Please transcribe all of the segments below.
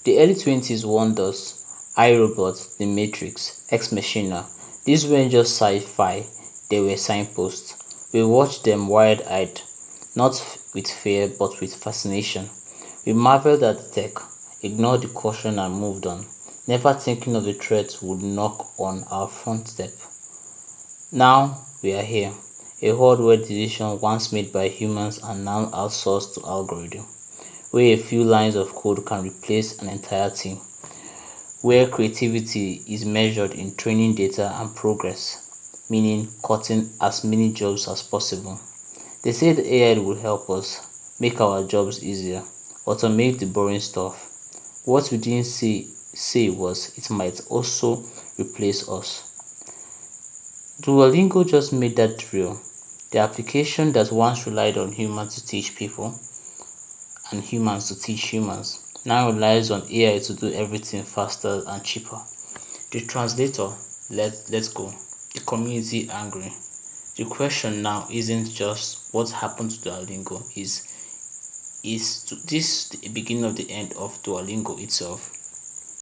The early 20s warned us. iRobot, The Matrix, Ex Machina. These weren't just sci-fi, they were signposts. We watched them wide-eyed, not with fear but with fascination. We marveled at the tech, ignored the caution and moved on, never thinking of the threats would knock on our front step. Now we are here, a world where decisions once made by humans are now outsourced to algorithms, where a few lines of code can replace an entire team, where creativity is measured in training data and progress, meaning cutting as many jobs as possible. They said AI would help us make our jobs easier, automate the boring stuff. What we didn't say was it might also replace us. Duolingo just made that real. The application that once relied on humans to teach people and humans to teach humans now relies on AI to do everything faster and cheaper. The translator let's go. The community angry. The question now isn't just what happened to Duolingo, is this the beginning of the end of Duolingo itself?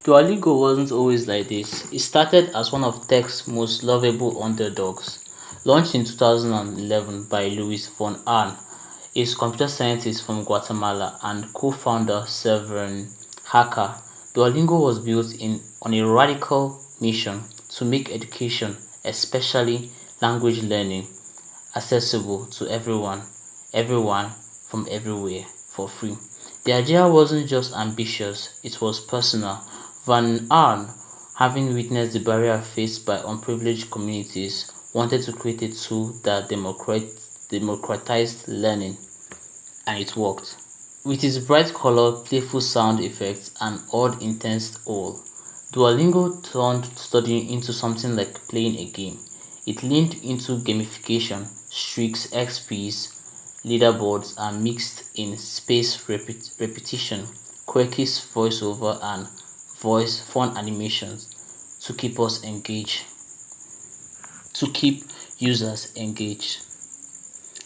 Duolingo wasn't always like this. It started as one of tech's most lovable underdogs. Launched in 2011 by Luis von Ahn, a computer scientist from Guatemala, and co-founder Severin Hacker, Duolingo was built on a radical mission to make education, especially language learning, accessible to everyone from everywhere, for free. The idea wasn't just ambitious, it was personal. Van Arn, having witnessed the barrier faced by unprivileged communities, wanted to create a tool that democratized learning, and it worked. With its bright color, playful sound effects, and odd intense awe, Duolingo turned studying into something like playing a game. It leaned into gamification, streaks, XPs, leaderboards, and mixed in spaced repetition, quirky voiceover, and voice fun animations to keep us engaged, to keep users engaged.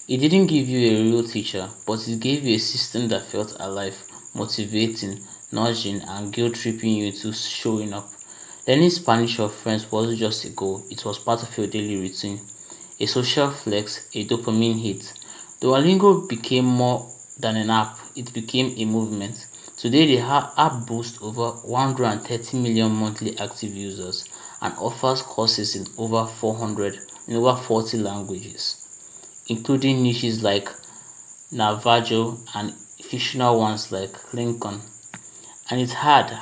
It didn't give you a real teacher, but it gave you a system that felt alive, motivating, nudging, and guilt-tripping you into showing up. Learning Spanish or French wasn't just a goal, it was part of your daily routine. A social flex, a dopamine hit. Duolingo became more than an app, it became a movement. Today, the app boasts over 130 million monthly active users and offers courses in over 40 languages, including niches like Navajo and fictional ones like Lincoln. And it had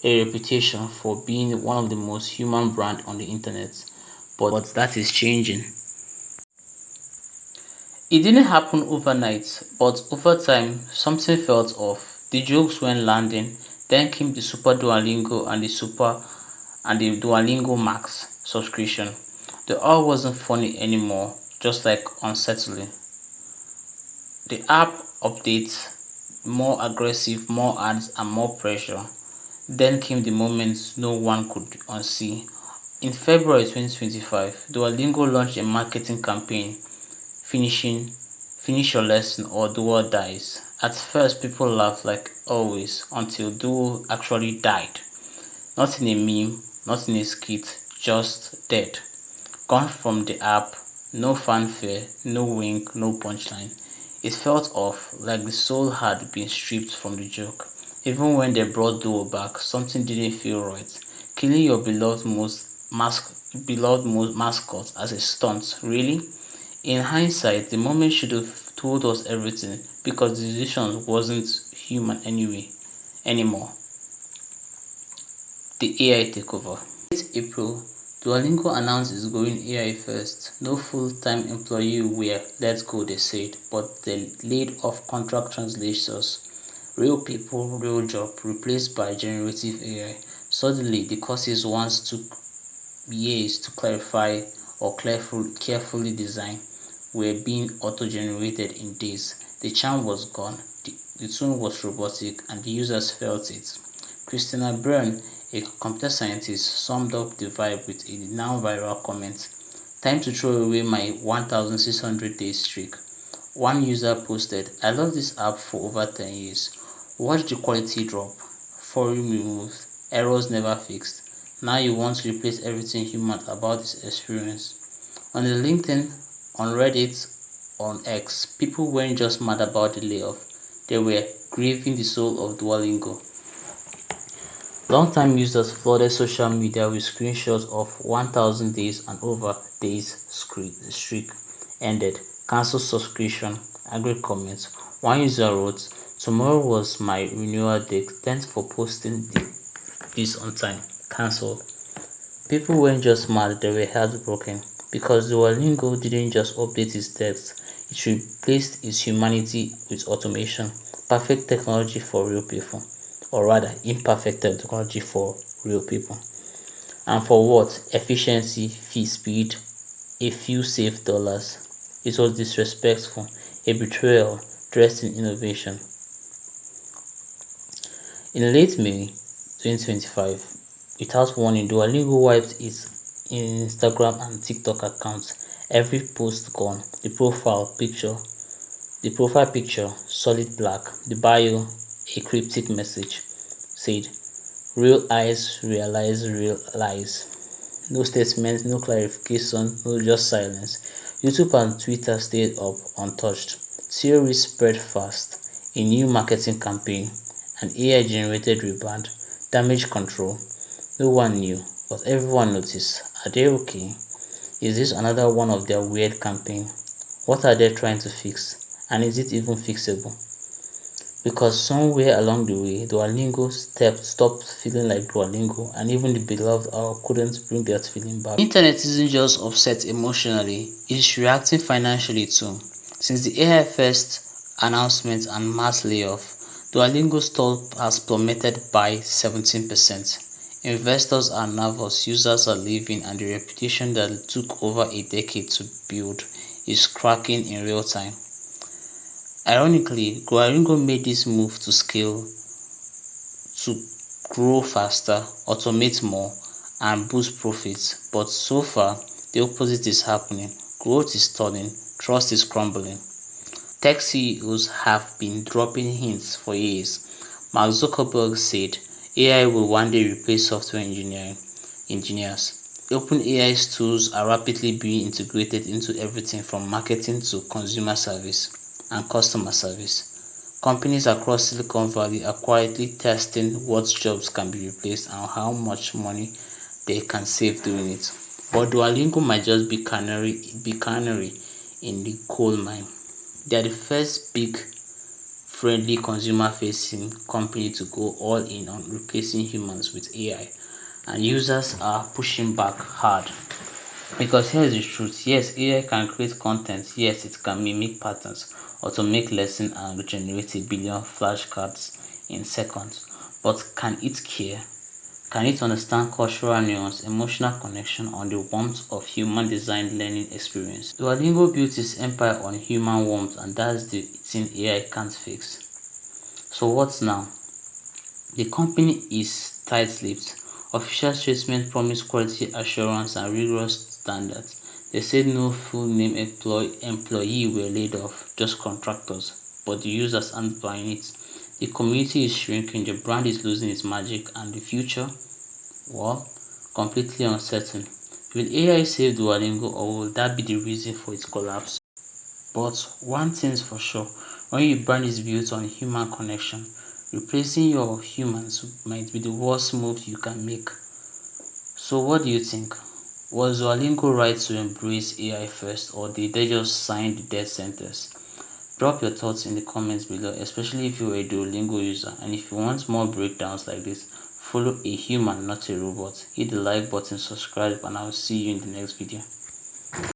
a reputation for being one of the most human brands on the internet. But that is changing. It didn't happen overnight, but over time, something felt off. The jokes weren't landing. Then came the Super Duolingo and the Duolingo Max subscription. The all wasn't funny anymore, just like unsettling. The app updates, more aggressive, more ads, and more pressure. Then came the moment no one could unsee. In February 2025, Duolingo launched a marketing campaign, finishing finish your lesson or Duo dies. At first, people laughed like always until Duo actually died. Not in a meme, not in a skit, just dead. Gone from the app, no fanfare, no wink, no punchline. It felt off, like the soul had been stripped from the joke. Even when they brought Duo back, something didn't feel right. Killing your beloved most mascot as a stunt, really? In hindsight, the moment should have told us everything because the decision wasn't human anymore. The AI takeover. Late April, Duolingo announced it's going AI first. No full-time employee were let go, they said, but they laid off contract translators. Real people, real job, replaced by generative AI. Suddenly, the courses once took years to clarify or carefully design were being auto-generated in days. The charm was gone, the tone was robotic, and the users felt it. Christina Byrne, a computer scientist, summed up the vibe with a now viral comment. Time to throw away my 1,600 day streak. One user posted, I love this app for over 10 years. Watch the quality drop. forum removed, errors never fixed. Now you want to replace everything human about this experience. On the LinkedIn, on Reddit, on X, people weren't just mad about the layoff, they were grieving the soul of Duolingo. Long-time users flooded social media with screenshots of 1,000 days and over days streak ended, cancel subscription, angry comments. One user wrote, "Tomorrow was my renewal date. Thanks for posting this on time. Cancelled." People weren't just mad, they were heartbroken because Duolingo didn't just update its text, it replaced its humanity with automation. Perfect technology for real people, or rather, imperfect technology for real people. And for what? Efficiency, fee speed, a few saved dollars. It was disrespectful, a betrayal dressed in innovation. In late May 2025, without warning, Duolingo wiped its Instagram and TikTok accounts. Every post gone. The profile picture, solid black. The bio, a cryptic message, said, "Real eyes realize real lies." No statement, no clarification, no just silence. YouTube and Twitter stayed up untouched. Theories spread fast. A new marketing campaign, an AI-generated reband, damage control. No one knew, but everyone noticed. Are they okay? Is this another one of their weird campaign? What are they trying to fix? And is it even fixable? Because somewhere along the way, Duolingo stopped feeling like Duolingo, and even the beloved owl couldn't bring that feeling back. The internet isn't just upset emotionally, it's reacting financially too. Since the AI first announcement and mass layoff, Duolingo stock has plummeted by 17%. Investors are nervous, users are leaving, and the reputation that took over a decade to build is cracking in real time. Ironically, Duolingo made this move to scale, to grow faster, automate more, and boost profits. But so far, the opposite is happening. Growth is stalling, trust is crumbling. Tech CEOs have been dropping hints for years. Mark Zuckerberg said AI will one day replace software engineers. OpenAI's tools are rapidly being integrated into everything from marketing to consumer service and customer service. Companies across Silicon Valley are quietly testing what jobs can be replaced and how much money they can save doing it. But Duolingo might just be canary in the coal mine. They are the first big, friendly consumer-facing company to go all in on replacing humans with AI, and users are pushing back hard. Because here's the truth, yes, AI can create content, yes, it can mimic patterns, automate lesson and generate a billion flashcards in seconds. But can it care? Can it understand cultural nuance, emotional connection, or the warmth of human-designed learning experience? Duolingo built its empire on human warmth, and that's the thing AI can't fix. So what's now? The company is tight-lipped. Official statements promise quality assurance and rigorous standards. They said no full-name employee were laid off, just contractors. But the users aren't buying it. The community is shrinking, the brand is losing its magic, and the future, well, completely uncertain. Will AI save Duolingo, or will that be the reason for its collapse? But one thing's for sure, when your brand is built on human connection, replacing your humans might be the worst move you can make. So what do you think? Was Duolingo right to embrace AI first, or did they just sign the death sentence? Drop your thoughts in the comments below, especially if you're a Duolingo user, and if you want more breakdowns like this, follow a human, not a robot. Hit the like button, subscribe, and I'll see you in the next video.